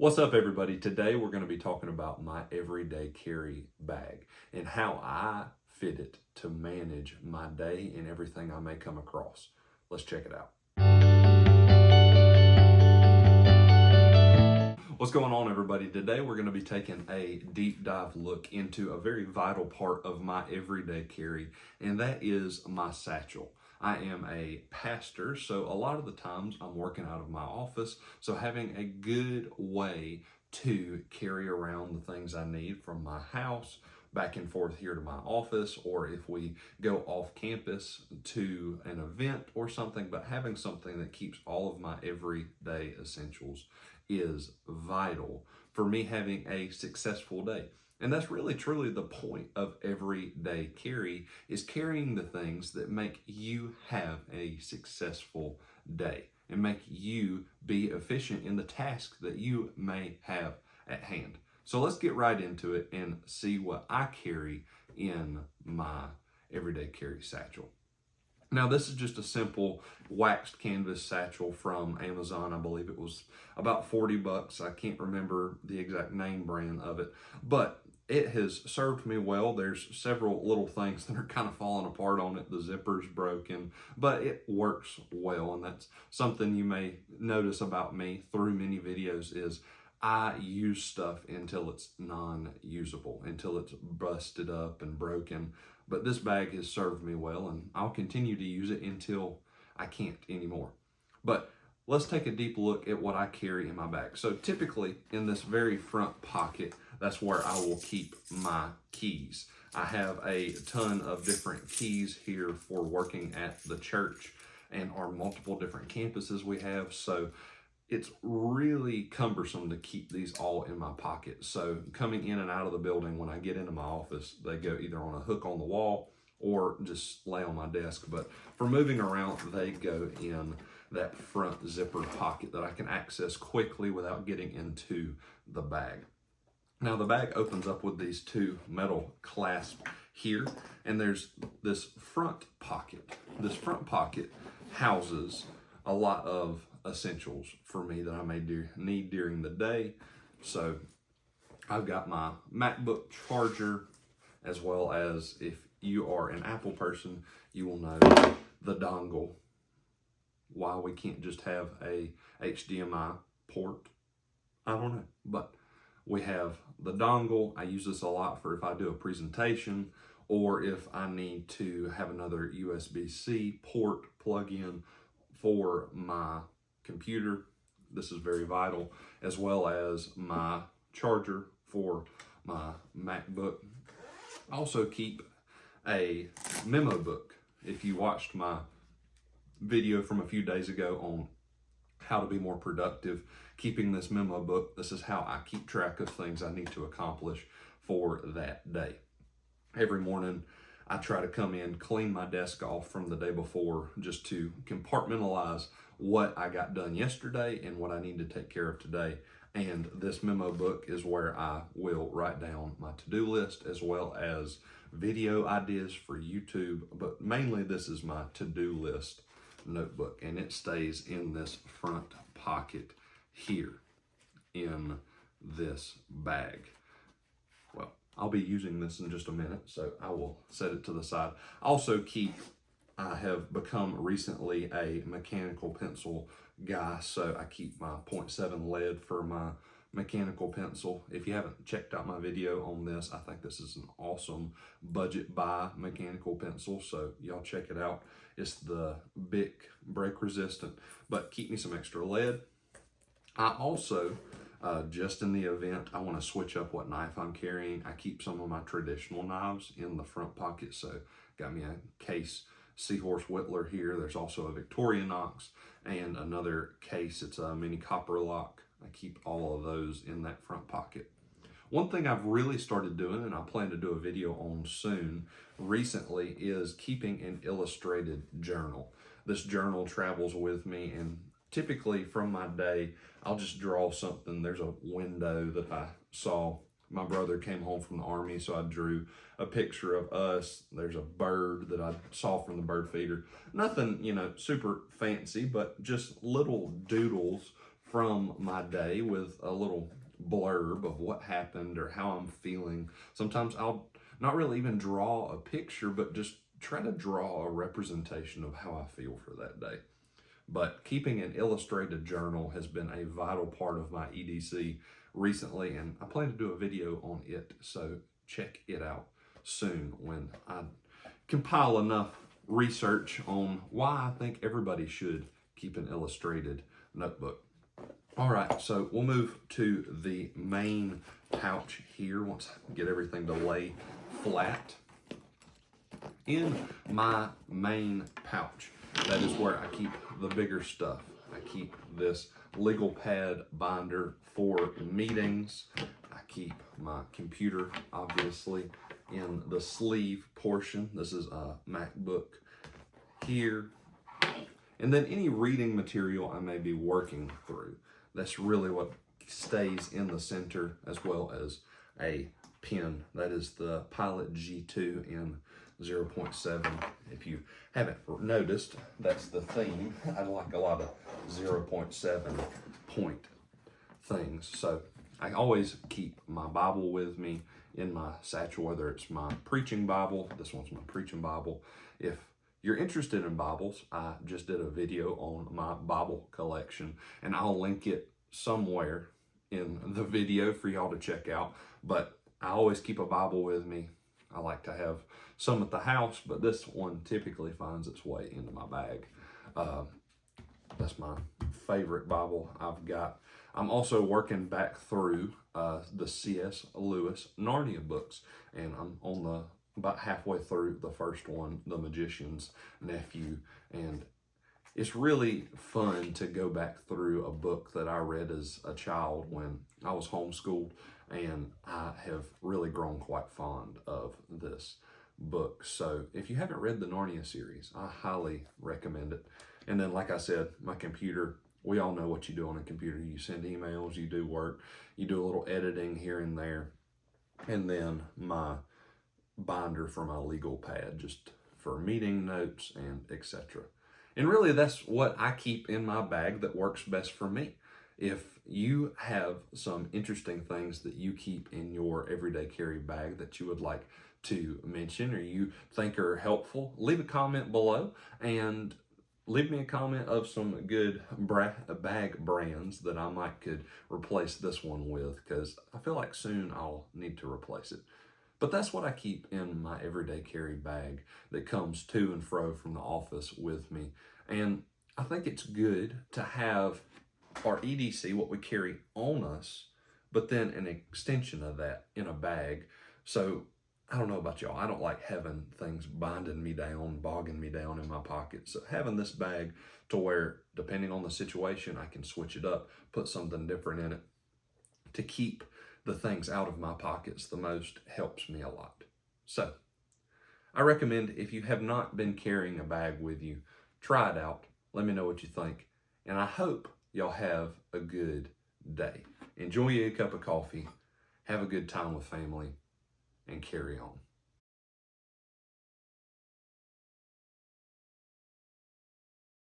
What's up, everybody? Today we're going to be talking about my everyday carry bag and how I fit it to manage my day and everything I may come across. Let's check it out. What's going on, everybody? Today we're going to be taking a deep dive look into a very vital part of my everyday carry, and that is my satchel. I am a pastor, so a lot of the times I'm working out of my office, so having a good way to carry around the things I need from my house back and forth here to my office, or if we go off campus to an event or something, but having something that keeps all of my everyday essentials is vital for me having a successful day. And that's really truly the point of everyday carry, is carrying the things that make you have a successful day and make you be efficient in the tasks that you may have at hand. So let's get right into it and see what I carry in my everyday carry satchel. Now, this is just a simple waxed canvas satchel from Amazon. I believe it was about 40 bucks. I can't remember the exact name brand of it, but it has served me well. There's several little things that are kind of falling apart on it. The zipper's broken, but it works well. And that's something you may notice about me through many videos is I use stuff until it's non-usable, until it's busted up and broken. But this bag has served me well, and I'll continue to use it until I can't anymore. But let's take a deep look at what I carry in my bag. So typically in this very front pocket, that's where I will keep my keys. I have a ton of different keys here for working at the church and our multiple different campuses we have. So it's really cumbersome to keep these all in my pocket. So coming in and out of the building, when I get into my office, they go either on a hook on the wall or just lay on my desk. But for moving around, they go in that front zipper pocket that I can access quickly without getting into the bag. Now the bag opens up with these two metal clasps here, and there's this front pocket. This front pocket houses a lot of essentials for me that I may need during the day. So I've got my MacBook charger, as well as, if you are an Apple person, you will know the dongle. Why we can't just have a HDMI port, I don't know, but we have the dongle. I use this a lot for if I do a presentation or if I need to have another USB-C port plug-in for my computer. This is very vital, as well as my charger for my MacBook. I also keep a memo book. If you watched my video from a few days ago on how to be more productive, keeping this memo book, this is how I keep track of things I need to accomplish for that day. Every morning, I try to come in, clean my desk off from the day before, just to compartmentalize what I got done yesterday and what I need to take care of today. And this memo book is where I will write down my to-do list, as well as video ideas for YouTube. But mainly this is my to-do list notebook, and it stays in this front pocket here in this bag. Well, I'll be using this in just a minute, so I will set it to the side. I have become recently a mechanical pencil guy, so I keep my 0.7 lead for my mechanical pencil. If you haven't checked out my video on this, I think this is an awesome budget buy mechanical pencil, so y'all check it out. It's the Bic break resistant, but keep me some extra lead. I also, just in the event I want to switch up what knife I'm carrying, I keep some of my traditional knives in the front pocket. So got me a case Seahorse Whittler here. There's also a Victorinox and another case. It's a mini copper lock. I keep all of those in that front pocket. One thing I've really started doing, and I plan to do a video on soon, recently, is keeping an illustrated journal. This journal travels with me, and typically from my day, I'll just draw something. There's a window that I saw. My brother came home from the Army, so I drew a picture of us. There's a bird that I saw from the bird feeder. Nothing, super fancy, but just little doodles from my day with a little blurb of what happened or how I'm feeling. Sometimes I'll not really even draw a picture, but just try to draw a representation of how I feel for that day. But keeping an illustrated journal has been a vital part of my EDC recently, and I plan to do a video on it, so check it out soon when I compile enough research on why I think everybody should keep an illustrated notebook. All right, so we'll move to the main pouch here once I get everything to lay flat. In my main pouch, that is where I keep the bigger stuff. I keep this legal pad binder for meetings. I keep my computer, obviously, in the sleeve portion. This is a MacBook here. And then any reading material I may be working through. That's really what stays in the center, as well as a pen. That is the Pilot G2 in 0.7. If you haven't noticed, that's the theme. I like a lot of 0.7 point things. So I always keep my Bible with me in my satchel, whether it's my preaching Bible. This one's my preaching Bible. If you're interested in Bibles, I just did a video on my Bible collection, and I'll link it somewhere in the video for y'all to check out. But I always keep a Bible with me. I like to have some at the house, but this one typically finds its way into my bag. That's my favorite Bible I've got. I'm also working back through the C.S. Lewis Narnia books, and I'm on about halfway through the first one, The Magician's Nephew, and it's really fun to go back through a book that I read as a child when I was homeschooled, and I have really grown quite fond of this book. So if you haven't read the Narnia series, I highly recommend it. And then, like I said, my computer, we all know what you do on a computer. You send emails, you do work, you do a little editing here and there, and then my binder for my legal pad, just for meeting notes and etc. And really, that's what I keep in my bag that works best for me. If you have some interesting things that you keep in your everyday carry bag that you would like to mention or you think are helpful, leave a comment below and leave me a comment of some good bag brands that I might could replace this one with, because I feel like soon I'll need to replace it. But that's what I keep in my everyday carry bag that comes to and fro from the office with me. And I think it's good to have our EDC, what we carry on us, but then an extension of that in a bag. So I don't know about y'all, I don't like having things binding me down, bogging me down in my pocket. So having this bag to where, depending on the situation, I can switch it up, put something different in it to keep the things out of my pockets the most helps me a lot. So I recommend, if you have not been carrying a bag with you, try it out. Let me know what you think. And I hope y'all have a good day. Enjoy a cup of coffee, have a good time with family, and carry on.